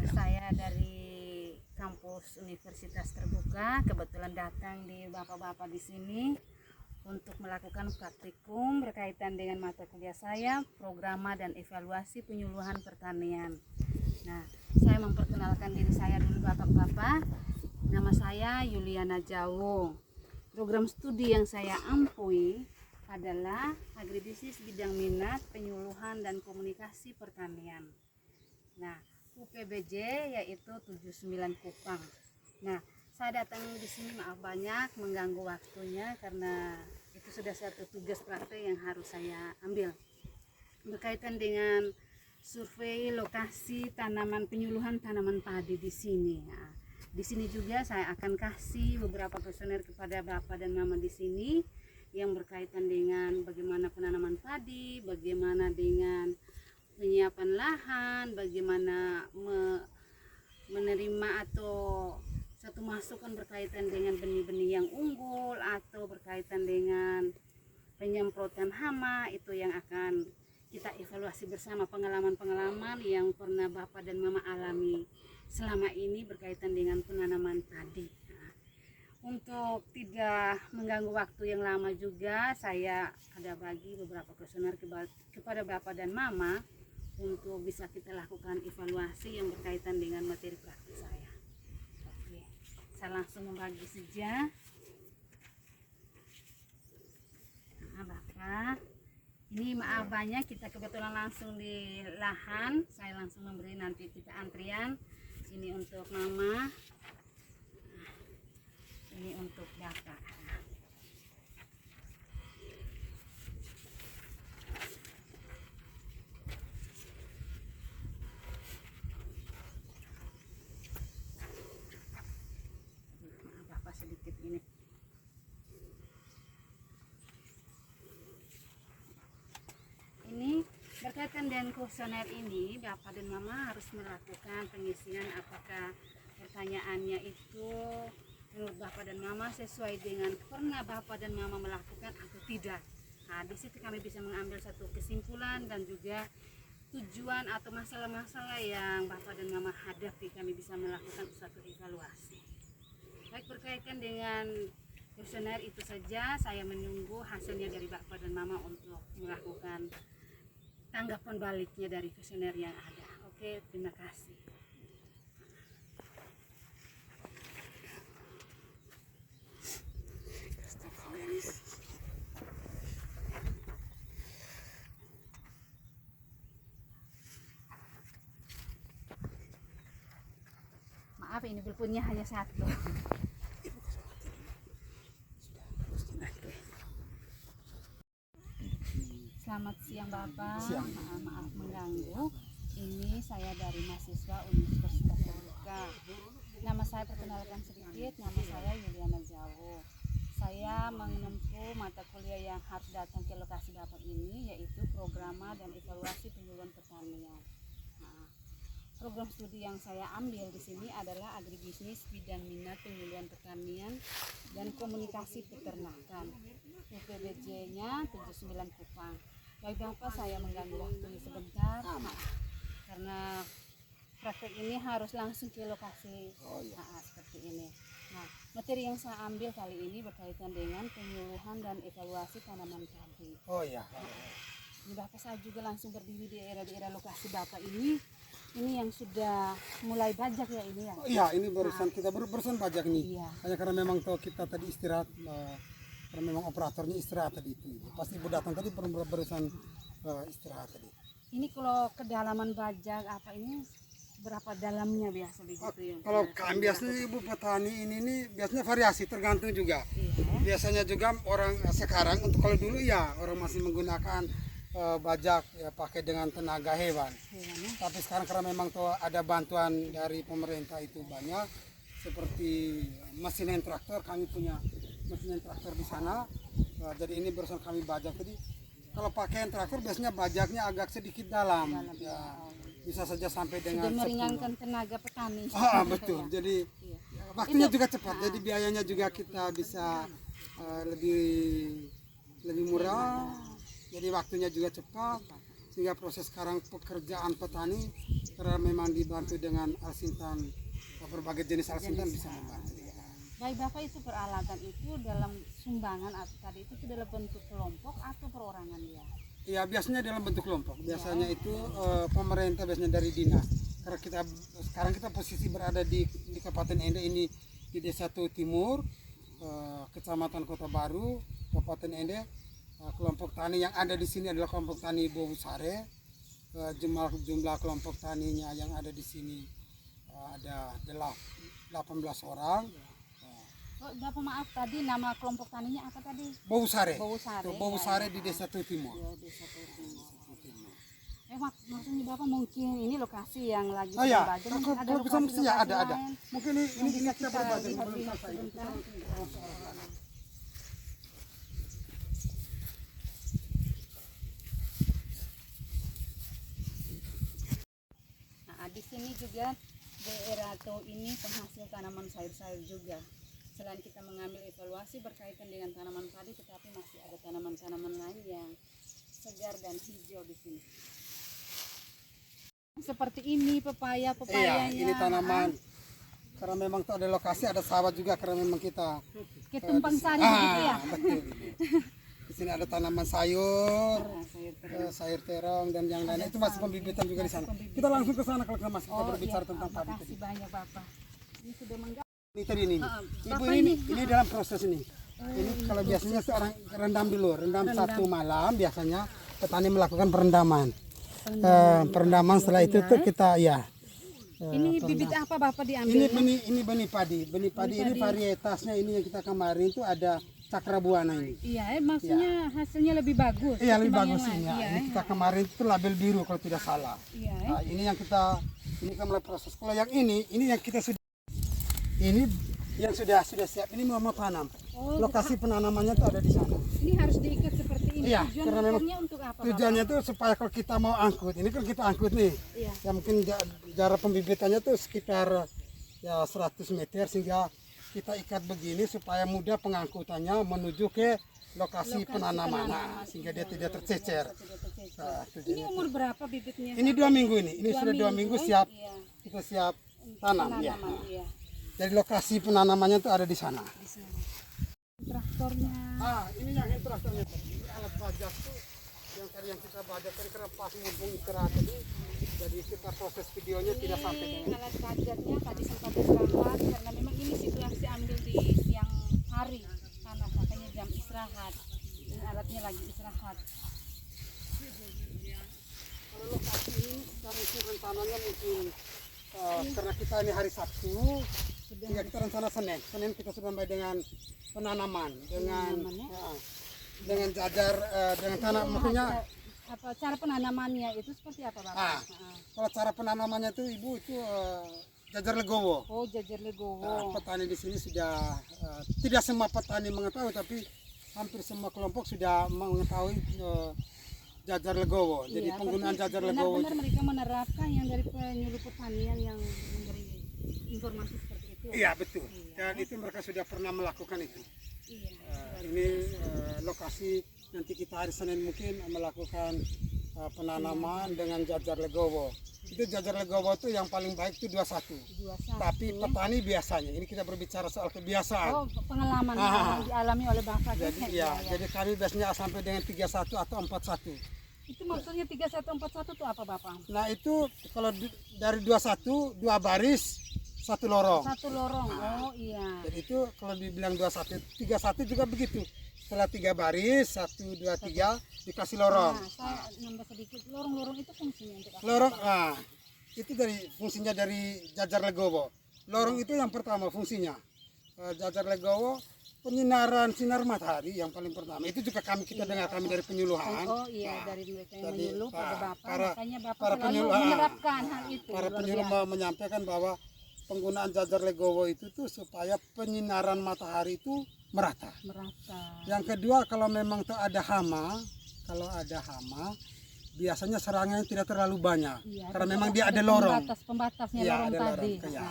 Saya dari kampus Universitas Terbuka kebetulan datang di bapak-bapak di sini untuk melakukan praktikum berkaitan dengan mata kuliah saya, programa dan evaluasi penyuluhan pertanian. Nah, saya memperkenalkan diri saya dulu bapak-bapak. Nama saya Yuliana Jawo. Program studi yang saya ampuhi adalah agribisnis bidang minat, penyuluhan dan komunikasi pertanian. Nah, UPBJ yaitu 79 Kupang. Nah, saya datang di sini maaf banyak mengganggu waktunya karena itu sudah satu tugas praktek yang harus saya ambil berkaitan dengan survei lokasi tanaman penyuluhan tanaman padi di sini. Nah, di sini juga saya akan kasih beberapa kuesioner kepada Bapak dan Mama di sini yang berkaitan dengan bagaimana penanaman padi, bagaimana dengan penyiapan lahan, bagaimana menerima atau satu masukan berkaitan dengan benih-benih yang unggul atau berkaitan dengan penyemprotan hama, itu yang akan kita evaluasi bersama pengalaman-pengalaman yang pernah Bapak dan Mama alami selama ini berkaitan dengan penanaman padi. Untuk tidak mengganggu waktu yang lama juga, saya ada bagi beberapa kuesioner kepada Bapak dan Mama untuk bisa kita lakukan evaluasi yang berkaitan dengan materi praktik saya. Oke, saya langsung membagi saja. Nah, Bapak, ini maaf banyak kita kebetulan langsung di lahan. Saya langsung memberi nanti kita antrian. Ini untuk Mama, ini untuk Bapak. Sedikit ini. Ini berkaitan dengan kuesioner ini, Bapak dan Mama harus melakukan pengisian apakah pertanyaannya itu menurut Bapak dan Mama sesuai dengan pernah Bapak dan Mama melakukan atau tidak. Nah, di situ kami bisa mengambil satu kesimpulan dan juga tujuan atau masalah-masalah yang Bapak dan Mama hadapi, kami bisa melakukan satu evaluasi. Baik, berkaitan dengan kuesioner itu saja, saya menunggu hasilnya dari Bapak dan Mama untuk melakukan tanggapan baliknya dari kuesioner yang ada. Oke, terima kasih. Maaf, ini pulpennya hanya satu. Selamat siang Bapak. Siang. Maaf mengganggu. Ini saya dari mahasiswa Universitas Terbuka. Nama saya perkenalkan sedikit, nama saya Yuliana Jawo. Saya menempuh mata kuliah yang harus datang ke lokasi Bapak ini, yaitu programa dan evaluasi penyuluhan pertanian. Program studi yang saya ambil di sini adalah agribisnis bidang minat penyuluhan pertanian dan komunikasi peternakan. UPBJ-nya 79 Kupang. Baik Bapak, saya mengganggu waktunya sebentar karena praktek ini harus langsung ke lokasi. Seperti ini. Nah, materi yang saya ambil kali ini berkaitan dengan penyuluhan dan evaluasi tanaman padi. Ini Bapak, saya juga langsung berdiri di daerah lokasi Bapak ini. Ini yang sudah mulai bajak ya ini ya? Iya, ini barusan kita barusan bajak nih. Iya. Hanya karena memang kita tadi istirahat, karena memang operatornya istirahat tadi itu. Pasti ibu datang tadi barusan istirahat tadi. Ini kalau kedalaman bajak apa ini berapa dalamnya biasa begitu ya? Kalau kami biasanya ibu petani ini nih biasanya variasi tergantung juga. Iya. Biasanya juga orang sekarang untuk kalau dulu ya orang masih menggunakan bajak ya pakai dengan tenaga hewan. Tapi sekarang karena memang tuh ada bantuan dari pemerintah itu banyak seperti mesin traktor, kami punya mesin traktor di sana. Jadi ini barusan kami bajak tadi. Kalau pakai traktor biasanya bajaknya agak sedikit dalam. Ya, bisa saja sampai dengan sudah meringankan tenaga petani. Betul. Jadi waktunya juga cepat. Jadi biayanya juga kita bisa lebih murah. Jadi waktunya juga cepat. sehingga proses sekarang pekerjaan petani karena memang dibantu dengan alsintan, berbagai jenis alsintan bisa membantu. Baik Bapak, itu peralatan itu dalam sumbangan atau tadi itu dalam bentuk kelompok atau perorangan ya? Ya biasanya dalam bentuk kelompok. Biasanya itu pemerintah biasanya dari dinas. Karena sekarang kita posisi berada di Kabupaten Ende ini di Desa Tuh Timur, Kecamatan Kota Baru, Kabupaten Ende. Kelompok tani yang ada di sini adalah kelompok tani Bowusare. Jumlah kelompok taninya yang ada di sini ada 18 orang. Oh, Bapak maaf tadi nama kelompok taninya apa tadi? Bowusare. Bowusare. Bowusare di Desa Tuh Timur. Ya, Desa Tuh Timur. Maksudnya Bapak mungkin ini lokasi yang lagi Oh ya, berbagi, mungkin ada kalau bisa mesti ya ada. lain Mungkin ini yang kita berbagi lihat belum selesai. sebentar. Nah, di sini juga daerah Tuh ini penghasil tanaman sayur-sayur juga. Selain kita mengambil evaluasi berkaitan dengan tanaman padi, tetapi masih ada tanaman-tanaman lain yang segar dan hijau di sini. Seperti ini pepaya-pepayanya. Iya, ini tanaman. Karena memang itu ada lokasi, ada sawah juga karena memang kita Ke tumpang sari begitu ya. betul. Di sini ada tanaman sayur, Sayur terus. sayur terong dan yang lain itu masih pembibitan juga di sana. Kita langsung ke sana kalau kita masih kita berbicara tentang padi tadi. Makasih banyak Bapak. Ini sudah menggali. Ini tadi ini. Ibu Bapak ini dalam proses ini. Ini kalau biasanya seorang rendam dulu, rendam satu malam biasanya petani melakukan perendaman. Perendaman setelah itu tuh kita ya. Ini bibit apa Bapak diambil? Ini benih padi. Benih padi ini varietasnya ini yang kita kemarin itu ada Cakrabuana ini. Iya, maksudnya hasilnya lebih bagus. Iya, lebih ketimbang bagus yang ini. lain. Ya. Ini kita kemarin itu label biru kalau tidak salah. Iya. Nah, ini yang kita kan mulai proses. Kalau yang ini yang kita sudah ini yang sudah siap. Ini mau tanam. Oh, Lokasi penanamannya itu ada di sana. ini harus diikat seperti ini. Iya, karena memang Tujuannya untuk apa? Tujuannya itu supaya kalau kita mau angkut, ini kan kita angkut nih. Iya. Ya mungkin jarak pembibitannya tuh sekitar ya 100 meter sehingga kita ikat begini supaya mudah pengangkutannya menuju ke lokasi penanaman. Nah, sehingga dia tidak tercecer. Nah, Ini tujuannya. umur berapa bibitnya? Ini 2 minggu ini. Ini sudah 2 minggu siap. Iya. Kita siap tanam ya. Tanaman, iya. Jadi lokasi penanamannya itu ada di sana. Di sana. Traktornya. Ini yang traktornya. Ini alat bajak tuh yang kita bajak tadi karena pas mumpung istirahat tadi. Jadi kita proses videonya tidak sampai dengan Alat bajaknya tadi sempat istirahat karena memang ini situasi ambil di siang hari panas, makanya jam istirahat. Ini alatnya lagi istirahat. kalau lokasi ini sekarang itu rencananya mungkin karena kita ini hari Sabtu, sehingga kita rencana Senin kita sudah mulai dengan penanaman dengan jajar dengan tanah maksudnya. Apa cara penanamannya itu seperti apa Bapak? Kalau cara penanamannya itu Ibu itu jajar legowo. Oh, jajar legowo. Petani di sini sudah tidak semua petani mengetahui tapi hampir semua kelompok sudah mengetahui jajar legowo. Jadi Iya, penggunaan berarti jajar legowo benar-benar mereka menerapkan yang dari penyuluh pertanian yang memberi informasi seperti itu. Iya betul. Dan itu mereka sudah pernah melakukan itu. Iya. Ini lokasi nanti kita hari Senin mungkin melakukan penanaman dengan jajar legowo. Itu jajar legowo itu yang paling baik itu 21. Tapi petani biasanya ini kita berbicara soal kebiasaan. Oh, pengalaman yang dialami oleh Bapak. Jadi jadi kami biasanya sampai dengan 31 atau 41. Itu maksudnya 3141 itu apa Bapak? Nah, itu kalau dari 21 2 baris 1 lorong. Satu lorong. Oh iya. Jadi itu kalau dibilang 21 31 juga begitu. Setelah 3 baris 1 2 3 dikasih lorong. Nah, saya nambah sedikit. Lorong-lorong itu fungsinya untuk apa? Lorong itu dari fungsinya dari jajar legowo. Lorong itu yang pertama fungsinya. Jajar legowo penyinaran sinar matahari yang paling pertama. Itu juga kita dengar kami dari penyuluhan. Oh iya, dari mereka yang Jadi, menyuluh pada Bapak. Makanya Bapak para selalu penyuluh, menerapkan hal itu. Para Luar penyuluh biasa. menyampaikan bahwa penggunaan jajar legowo itu tuh supaya penyinaran matahari itu merata. Merata. Yang kedua kalau memang tuh ada hama, biasanya serangannya tidak terlalu banyak. Iya, Karena memang dia ada lorong. Pembatasnya Iya, lorong ada tadi. lorong. Ya.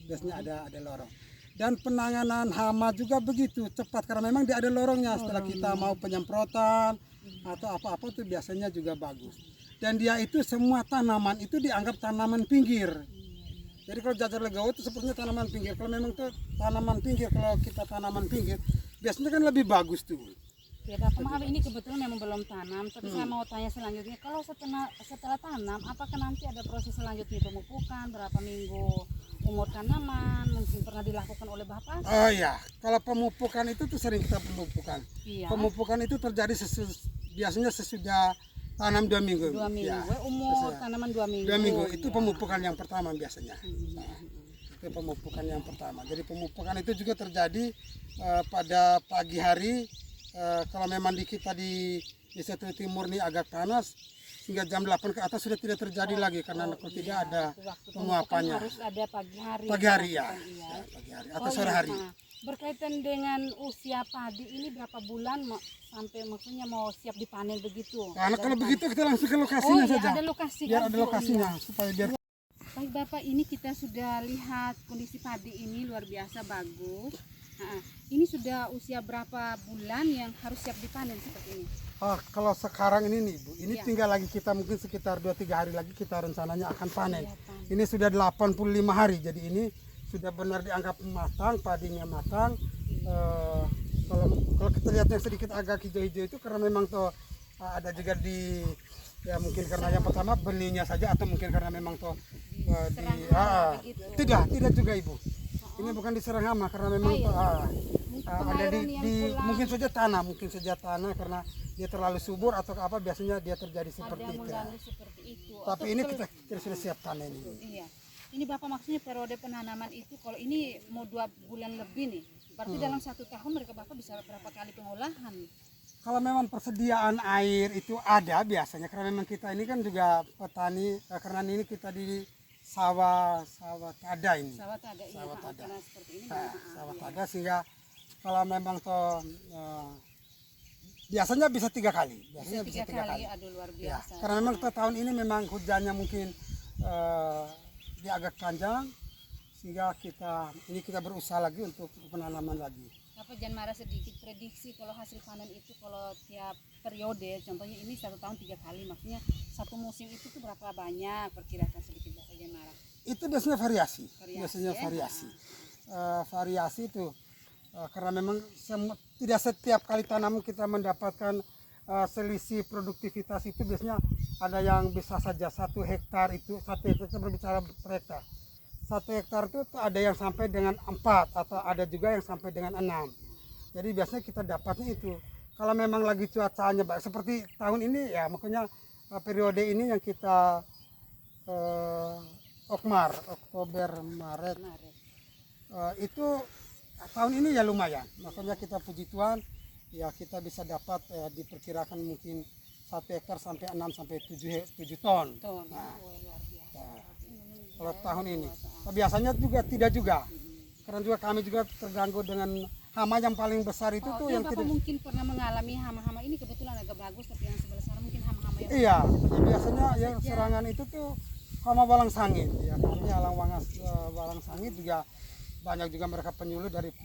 Biasanya ada lorong. Dan penanganan hama juga begitu cepat karena memang dia ada lorongnya. Setelah kita mau penyemprotan atau apa-apa tuh biasanya juga bagus. dan dia itu semua tanaman itu dianggap tanaman pinggir. Jadi kalau jajar legawa itu sepertinya tanaman pinggir. Kalau memang tuh tanaman pinggir, kalau kita tanaman pinggir, biasanya kan lebih bagus tuh. Ya Bapak, maaf ini kebetulan memang belum tanam, tapi saya mau tanya selanjutnya, kalau setelah tanam, apakah nanti ada proses selanjutnya pemupukan, berapa minggu umur tanaman, mungkin pernah dilakukan oleh Bapak? Oh ya, kalau pemupukan itu tuh sering kita pemupukan. Iya. Pemupukan itu terjadi biasanya sesudah tanam 2 minggu. 2 minggu, Ya, umur tanaman 2 minggu. 2 minggu itu Ya. pemupukan yang pertama biasanya. Nah, itu pemupukan yang pertama. Jadi pemupukan itu juga terjadi pada pagi hari. Kalau memang di kita di Desa Timur ini agak panas, hingga jam 8 ke atas sudah tidak terjadi lagi karena kalau tidak ada Waktu penguapannya. harus ada pagi hari. Pagi hari ya, Iya. ya, pagi hari atau sore iya. hari. Nah, berkaitan dengan usia padi ini berapa bulan sampai maksudnya mau siap dipanen begitu? Karena kalau begitu kita langsung ke lokasinya iya, saja. ada lokasi Biar kan? ada lokasinya supaya biar. Baik Bapak, ini kita sudah lihat kondisi padi ini luar biasa bagus. Nah, ini sudah usia berapa bulan yang harus siap dipanen seperti ini? Kalau sekarang ini nih Bu, ini Iya. tinggal lagi kita mungkin sekitar 2-3 hari lagi kita rencananya akan panen. Iya, Pak. Ini sudah 85 hari, jadi ini sudah benar dianggap matang, padinya matang. Kalau kita lihat yang sedikit agak hijau-hijau itu karena memang tuh ada juga di ya mungkin karena yang pertama benihnya saja atau mungkin karena memang tuh Serang hama begitu. tidak juga Ibu. Ini bukan diserang hama karena memang tuh ada mungkin saja tanah karena dia terlalu subur atau apa biasanya dia terjadi seperti Ada itu. mengganggu seperti itu. Tapi Atau ini kalau- kita sudah siap panen ini. Iya. Ini Bapak maksudnya periode penanaman itu kalau ini mau 2 bulan lebih nih. Berarti dalam 1 tahun mereka Bapak bisa berapa kali pengolahan? Kalau memang persediaan air itu ada biasanya karena memang kita ini kan juga petani karena ini kita di sawah tada ini. Sawah ada iya. Sawah tada. Karena seperti ini. Nah, sawah tada sehingga kalau memang toh biasanya bisa 3 kali. Biasanya bisa 3 kali. Aduh luar Ya, biasa. karena memang tahun ini memang hujannya mungkin dia agak panjang sehingga kita berusaha lagi untuk penanaman lagi. Bapak jangan marah sedikit, prediksi kalau hasil panen itu kalau tiap periode, contohnya ini 1 tahun 3 kali, maksudnya satu musim itu tuh berapa banyak, perkirakan sedikit Bapak jangan marah. Itu biasanya variasi. Biasanya ya? variasi. Variasi itu karena memang tidak setiap kali tanam kita mendapatkan selisih produktivitas itu biasanya ada yang bisa saja 1 hektar itu 1 hektar kita berbicara per hektar. 1 hektar itu ada yang sampai dengan 4 atau ada juga yang sampai dengan 6. Jadi biasanya kita dapatnya itu. Kalau memang lagi cuacanya baik seperti tahun ini ya makanya periode ini yang kita Oktober, Maret itu tahun ini ya lumayan. Makanya kita puji Tuhan ya kita bisa dapat diperkirakan mungkin 1 hektar sampai 6 sampai 7 ton. Nah, Luar biasa. kalau tahun ini. Biasanya juga tidak juga. Karena juga kami juga terganggu dengan hama yang paling besar itu tuh yang Bapak tidak. mungkin pernah mengalami hama-hama ini kebetulan agak bagus, tapi yang sebelah sana mungkin hama-hama yang Iya, biasanya yang serangan itu tuh hama walang sangit. Ya, kami walang sangit juga banyak juga mereka penyuluh dari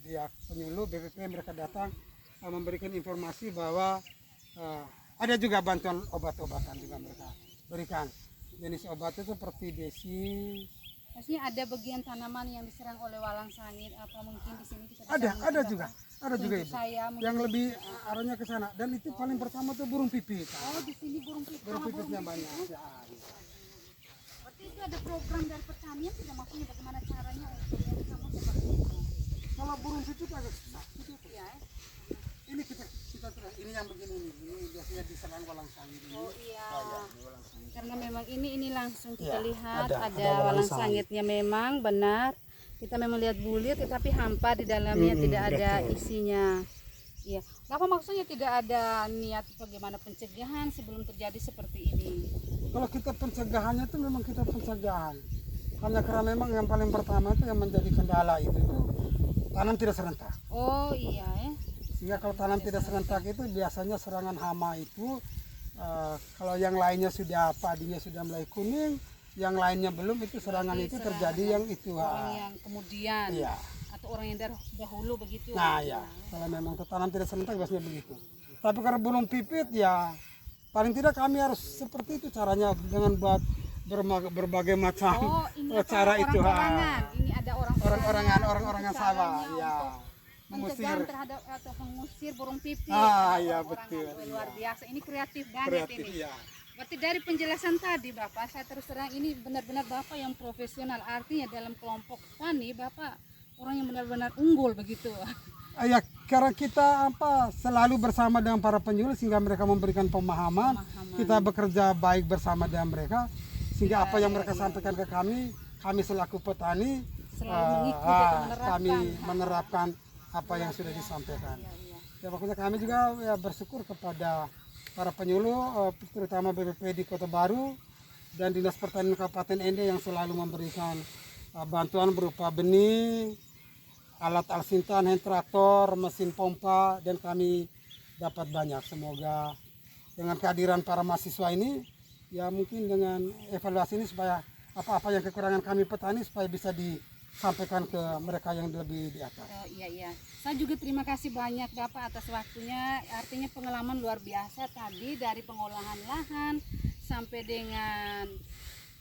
dia penyuluh BPP mereka datang memberikan informasi bahwa ada juga bantuan obat-obatan juga mereka berikan. Jenis obat itu seperti desi. maksudnya ada bagian tanaman yang diserang oleh walang sangit apa mungkin di sini kita bisa Ada mungkin juga, Bapak ada juga tunjuk Ibu. saya mungkin Yang lebih arahnya ke sana. Dan itu paling pertama tuh burung pipit. di sini burung pipit Burung sama pipitnya burung banyak. pipit. Ya. Berarti itu ada program dari pertanian tidak maksudnya bagaimana caranya untuk yang sama seperti itu. Kalau burung pipit agak susah. Ya, Ini kita ini yang begini ini biasanya diserang walang sangit ini. oh iya. Ini walang sangit. Karena memang ini langsung kita Ya, lihat ada ada walang walang sangit. sangitnya memang benar. Kita memang lihat bulir tetapi hampa di dalamnya tidak ada isinya. Iya. Apa maksudnya tidak ada niat bagaimana pencegahan sebelum terjadi seperti ini? Kalau kita pencegahannya itu memang kita pencegahan. Hanya karena memang yang paling pertama itu yang menjadi kendala itu tanam tidak serentak. Oh iya ya. Sehingga kalau tanam tidak serentak itu biasanya serangan hama itu kalau yang lainnya sudah padinya sudah mulai kuning, yang lainnya belum itu serangan itu terjadi yang itu. Orang yang kemudian Iya. atau orang yang dahulu begitu. Nah ya, kalau memang tanam tidak serentak biasanya begitu. Tapi karena burung pipit ya paling tidak kami harus seperti itu caranya dengan buat berbagai macam ini cara itu. orang-orangan. Ini ada Orang-orangan sawah, ya. Pencegahan terhadap atau mengusir burung pipit. Iya betul. Luar biasa. Ini kreatif banget Kreatif, ini. ya. Berarti dari penjelasan tadi Bapak, saya terus terang ini benar-benar Bapak yang profesional. Artinya dalam kelompok tani Bapak orang yang benar-benar unggul begitu. Ya, karena kita selalu bersama dengan para penyuluh sehingga mereka memberikan pemahaman. Kita bekerja baik bersama dengan mereka sehingga apa yang mereka sampaikan ke kami selaku petani Selalu mengikuti atau kami menerapkan apa yang sudah disampaikan. Ya pokoknya kami juga ya bersyukur kepada para penyuluh terutama BPP di Kota Baru dan Dinas Pertanian Kabupaten Ende yang selalu memberikan bantuan berupa benih, alat alsintan, hand traktor, mesin pompa, dan kami dapat banyak. Semoga dengan kehadiran para mahasiswa ini ya mungkin dengan evaluasi ini supaya apa-apa yang kekurangan kami petani supaya bisa disampaikan ke mereka yang lebih di atas. Iya. Saya juga terima kasih banyak Bapak atas waktunya. Artinya pengalaman luar biasa tadi dari pengolahan lahan sampai dengan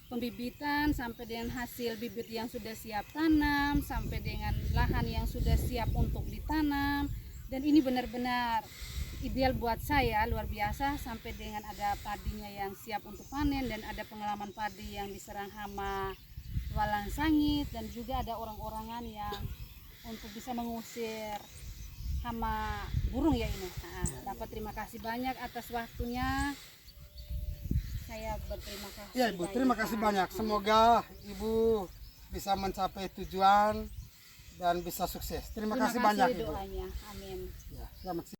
pembibitan, sampai dengan hasil bibit yang sudah siap tanam, sampai dengan lahan yang sudah siap untuk ditanam. Dan ini benar-benar ideal buat saya, luar biasa, sampai dengan ada padinya yang siap untuk panen dan ada pengalaman padi yang diserang hama walang sangit, dan juga ada orang-orangan yang untuk bisa mengusir hama burung ya ini. Dapat terima kasih banyak atas waktunya. Saya berterima kasih. Ya Ibu, terima kasih banyak. Semoga Ibu bisa mencapai tujuan dan bisa sukses. Terima kasih banyak Ibu. Doanya. Amin. Ya, selamat siang.